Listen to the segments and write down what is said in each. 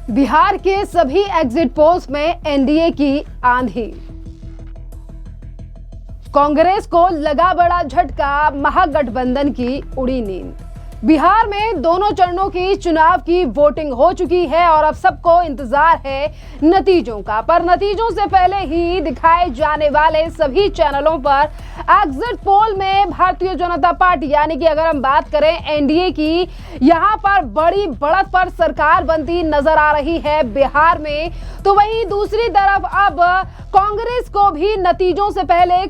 बिहार के सभी exit polls में एनडीए की आंधी। कांग्रेस को लगा बड़ा झटका, महागठबंधन की उड़ी नींद। बिहार में दोनों चरणों की चुनाव की वोटिंग हो चुकी है और अब सबको इंतजार है नतीजों का। पर नतीजों से पहले ही दिखाए जाने वाले सभी चैनलों पर एग्जिट पोल में भारतीय जनता पार्टी यानी कि अगर हम बात करें एनडीए की, यहां पर बड़ी बढ़त पर सरकार बनती नजर आ रही है बिहार में। तो वहीं दूसरी तरफ अब कांग्रेस को भी नतीजों से पहले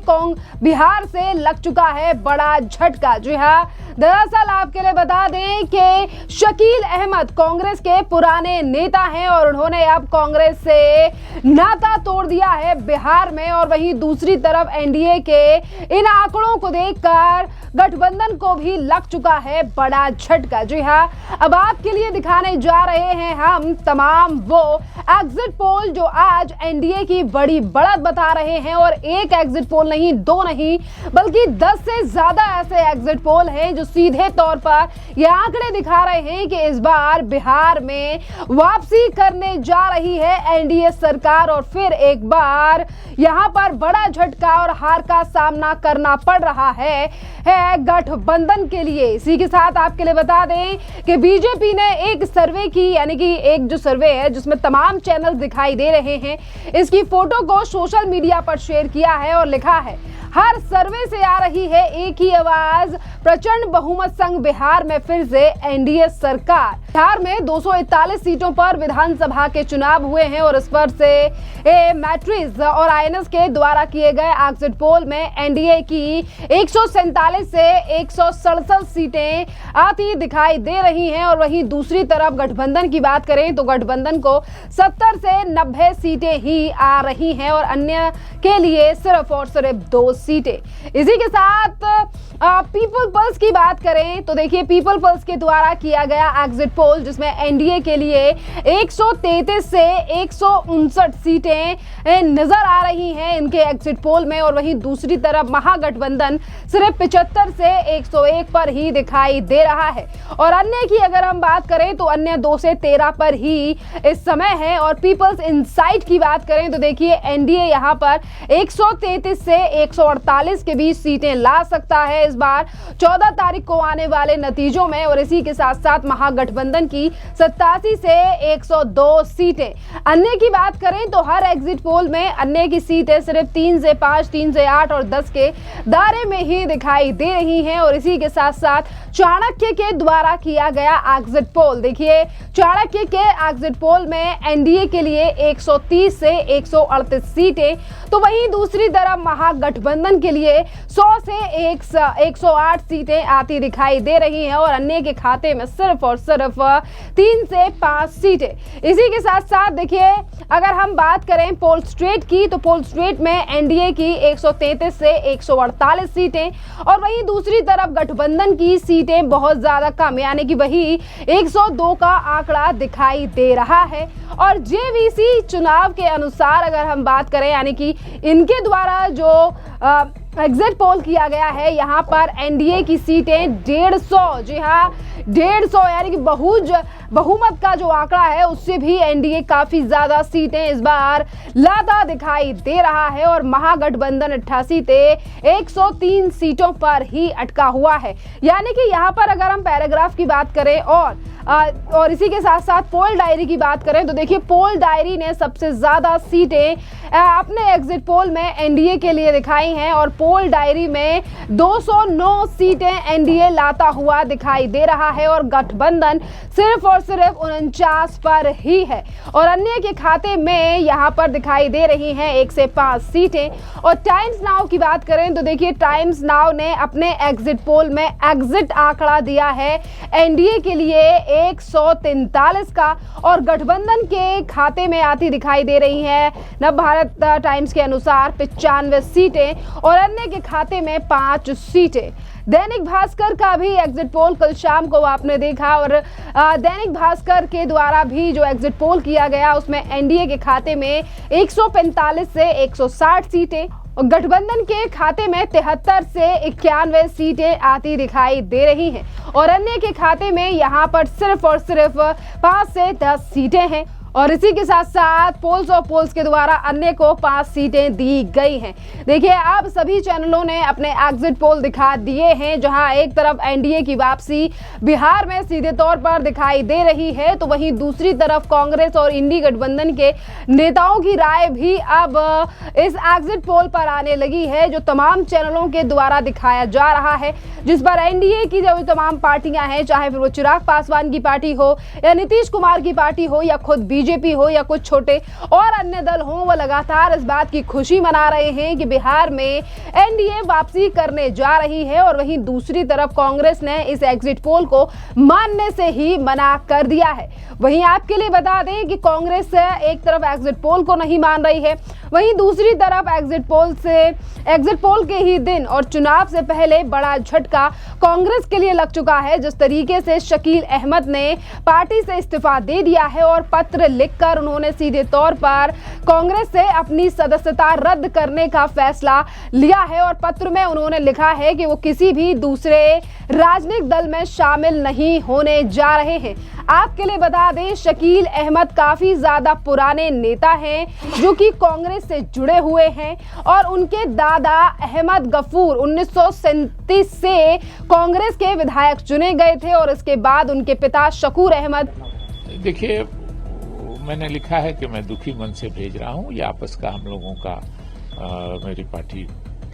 बिहार से लग चुका है बड़ा झटका। जी हाँ, दरअसल आपके लिए बता दें कि शकील अहमद कांग्रेस के पुराने नेता हैं और उन्होंने अब कांग्रेस से नाता तोड़ दिया है बिहार में। और वहीं दूसरी तरफ एनडीए के इन आंकड़ों को देखकर गठबंधन को भी लग चुका है बड़ा झटका। जी हाँ, अब आपके लिए दिखाने जा रहे हैं हम तमाम वो एग्जिट पोल जो आज एनडीए की बड़ी बढ़त बता रहे हैं। और एक एग्जिट पोल नहीं, दो नहीं, बल्कि 10 से ज्यादा ऐसे एग्जिट पोल हैं जो सीधे तौर पर ये आंकड़े दिखा रहे हैं कि इस बार बिहार में वापसी करने जा रही है एनडीए सरकार और फिर एक बार यहां पर बड़ा झटका और हार का सामना करना पड़ रहा है गठबंधन के लिए। इसी के साथ आपके लिए बता दें कि बीजेपी ने एक सर्वे की, यानी कि एक जो सर्वे है जिसमें तमाम चैनल दिखाई दे रहे हैं, इसकी फोटो को सोशल मीडिया पर शेयर किया है और लिखा है, हर सर्वे से आ रही है एक ही आवाज, प्रचंड बहुमत संग बिहार में फिर से एनडीए सरकार। बिहार में 241 सीटों पर विधानसभा के चुनाव हुए हैं और इस पर से मैट्रिक्स और आईएनएस के द्वारा किए गए एग्जिट पोल में एनडीए की 147 से 167 सीटें आती दिखाई दे रही हैं। और वहीं दूसरी तरफ गठबंधन की बात करें तो गठबंधन को 70 से 90 सीटें ही आ रही हैं और अन्य के लिए सिर्फ और सिर्फ 2 सीटें। इसी के साथ पीपल पल्स की बात करें तो देखिए, पीपल पल्स के द्वारा किया गया एग्जिट पोल जिसमें एनडीए के लिए 133 से 159 सीटें नजर आ रही हैं इनके एग्जिट पोल में। और वहीं दूसरी तरफ महागठबंधन सिर्फ 75 से 101 पर ही दिखाई दे रहा है। और अन्य की अगर हम बात करें तो अन्य 2 से 13 पर ही इस समय है। और पीपल्स इनसाइट की बात करें तो देखिए, एनडीए यहां पर 133 से 148 के बीच सीटें ला सकता है इस बार 14 तारीख को आने वाले नतीजों में। और इसी के साथ साथ महागठबंधन की 87 से 102 सीटें। अन्य की बात करें तो हर एग्जिट पोल में अन्य की सीटें सिर्फ 3 से 5, 3 से 8 और 10 के दायरे में ही दिखाई दे रही हैं। और इसी के साथ साथ चाणक्य के द्वारा किया गया एग्जिट पोल, देखिए चाणक्य के एग्जिट पोल में एनडीए के लिए 130 से 138 सीटें, तो वहीं दूसरी तरफ महागठबंधन के लिए 100 से 108 सीटें आती दिखाई दे रही हैं और अन्य के खाते में सिर्फ और सिर्फ 3 से 5 सीटें। इसी के साथ साथ देखिए, अगर हम बात करें पोल स्ट्रेट की तो पोल स्ट्रेट में एनडीए की 133 से 148 सीटें और वहीं दूसरी तरफ गठबंधन की सीटें बहुत ज्यादा कम, यानी कि वही 102 का आंकड़ा दिखाई दे रहा है। और जेवीसी चुनाव के अनुसार अगर हम बात करें, यानी कि इनके द्वारा जो एग्जिट पोल किया गया है, यहाँ पर एनडीए की सीटें 150, जी हाँ 150, यानी कि बहुमत का जो आंकड़ा है उससे भी एनडीए काफी ज्यादा सीटें इस बार लाता दिखाई दे रहा है। और महागठबंधन 88 से 103 सीटों पर ही अटका हुआ है। यानी कि यहाँ पर अगर हम पैराग्राफ की बात करें और इसी के साथ साथ पोल डायरी की बात करें तो देखिए, पोल डायरी ने सबसे ज्यादा सीटें अपने एग्जिट पोल में एनडीए के लिए दिखाई हैं और पोल डायरी में 209 सीटें एनडीए लाता हुआ दिखाई दे रहा है और गठबंधन सिर्फ और सिर्फ 49 पर ही है। और अन्य के खाते में यहाँ पर दिखाई दे रही हैं 1 से 5 सीटें। और टाइम्स नाउ की बात करें तो देखिए, टाइम्स नाउ ने अपने एग्जिट पोल में एग्जिट आंकड़ा दिया है एनडीए के लिए 143 का और गठबंधन के खाते में आती दिखाई दे रही है नवभारत टाइम्स के अनुसार 95 सीटें और अन्य के खाते में 5 सीटें। दैनिक भास्कर का भी एग्जिट पोल कल शाम को आपने देखा और दैनिक भास्कर के द्वारा भी जो एग्जिट पोल किया गया उसमें एनडीए के खाते में 145 से 160 सीटें और गठबंधन के खाते में 73 से 91 सीटें आती दिखाई दे रही हैं और अन्य के खाते में यहां पर सिर्फ और सिर्फ 5 से 10 सीटें हैं। और इसी के साथ साथ पोल्स और पोल्स के द्वारा अन्य को 5 सीटें दी गई हैं। देखिए, अब सभी चैनलों ने अपने एग्जिट पोल दिखा दिए हैं, जहां एक तरफ एनडीए की वापसी बिहार में सीधे तौर पर दिखाई दे रही है, तो वहीं दूसरी तरफ कांग्रेस और इंडी गठबंधन के नेताओं की राय भी अब इस एग्जिट पोल पर आने लगी है, जो तमाम चैनलों के द्वारा दिखाया जा रहा है, जिस पर एनडीए की जो तमाम पार्टियां हैं, चाहे फिर वो चिराग पासवान की पार्टी हो या नीतीश कुमार की पार्टी हो या खुद बीजेपी हो या कुछ छोटे और अन्य दल हों, वो लगातार इस बात की खुशी मना रहे हैं कि बिहार में एनडीए वापसी करने जा रही है। और वहीं दूसरी तरफ कांग्रेस ने इस एग्जिट पोल को मानने से ही मना कर दिया है। वहीं आपके लिए बता दें कि कांग्रेस एक तरफ एग्जिट पोल को नहीं मान रही है, वहीं दूसरी तरफ एग्जिट पोल के ही दिन और चुनाव से पहले बड़ा झटका कांग्रेस के लिए लग चुका है। जिस तरीके से शकील अहमद ने पार्टी से इस्तीफा दे दिया है और पत्र लिखकर उन्होंने सीधे तौर पर कांग्रेस से अपनी सदस्यता रद्द करने का फैसला लिया है और पत्र में उन्होंने लिखा है कि वो किसी भी दूसरे राजनीतिक दल में शामिल नहीं होने जा रहे हैं। आपके लिए बता दें, शकील अहमद काफी ज्यादा पुराने नेता हैं जो कि कांग्रेस से जुड़े हुए हैं और उनके दादा अहमद गफूर 1937 से कांग्रेस के विधायक चुने गए थे और इसके बाद उनके पिता शकूर अहमद। देखिए, मैंने लिखा है कि मैं दुखी मन से भेज रहा हूं। ये आपस का हम लोगों का मेरी पार्टी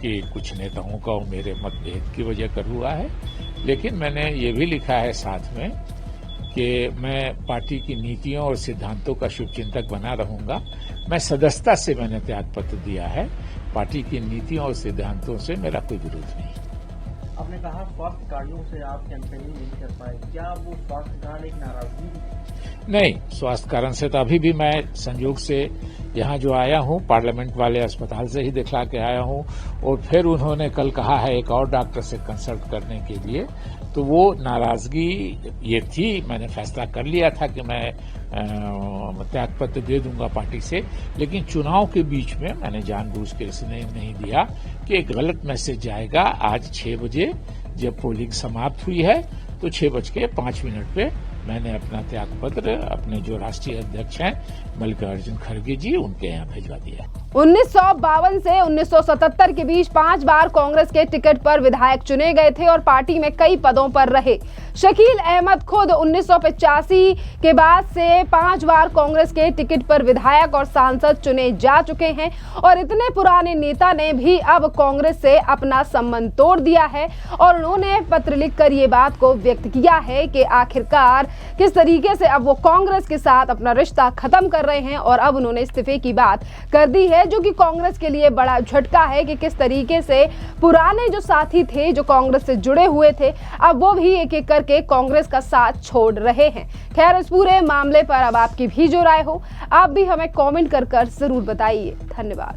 के कुछ नेताओं का और मेरे मतभेद की वजह कर हुआ है, लेकिन मैंने ये भी लिखा है साथ में कि मैं पार्टी की नीतियों और सिद्धांतों का शुभचिंतक बना रहूंगा। मैं सदस्यता से मैंने त्यागपत्र दिया है, पार्टी की नीतियों और सिद्धांतों से मेरा कोई विरोध नहीं। आपने कहा स्वास्थ्य कार्यों से आप कैंपेनिंग नहीं कर पाए, क्या वो स्वास्थ्य कार्ड एक नाराजगी? नहीं, स्वास्थ्य कारण से तो अभी भी मैं संयोग से यहाँ जो आया हूँ, पार्लियामेंट वाले अस्पताल से ही दिखला के आया हूँ और फिर उन्होंने कल कहा है एक और डॉक्टर से कंसल्ट करने के लिए, तो वो नाराजगी ये थी। मैंने फैसला कर लिया था कि मैं त्यागपत्र दे दूंगा पार्टी से, लेकिन चुनाव के बीच में मैंने जानबूझ के इसने नहीं दिया कि एक गलत मैसेज जाएगा। आज 6 बजे जब पोलिंग समाप्त हुई है तो 6:05 पे मैंने अपना त्यागपत्र अपने जो राष्ट्रीय अध्यक्ष हैं मल्लिकार्जुन खड़गे जी, उनके यहाँ भिजवा दिया। 1952 से 1977 के बीच 5 बार कांग्रेस के टिकट पर विधायक चुने गए थे और पार्टी में कई पदों पर रहे। शकील अहमद खुद 1985 के बाद से 5 बार कांग्रेस के टिकट पर विधायक और सांसद चुने जा चुके हैं और इतने पुराने नेता ने भी अब कांग्रेस से अपना संबंध तोड़ दिया है और उन्होंने पत्र लिखकर ये बात को व्यक्त किया है कि आखिरकार किस तरीके से अब वो कांग्रेस के साथ अपना रिश्ता खत्म कर रहे हैं और अब उन्होंने इस्तीफे की बात कर दी है, जो कि कांग्रेस के लिए बड़ा झटका है कि किस तरीके से पुराने जो साथी थे जो कांग्रेस से जुड़े हुए थे, अब वो भी एक एक करके कांग्रेस का साथ छोड़ रहे हैं। खैर, इस पूरे मामले पर अब आपकी भी जो राय हो, आप भी हमें कमेंट कर जरूर बताइए। धन्यवाद।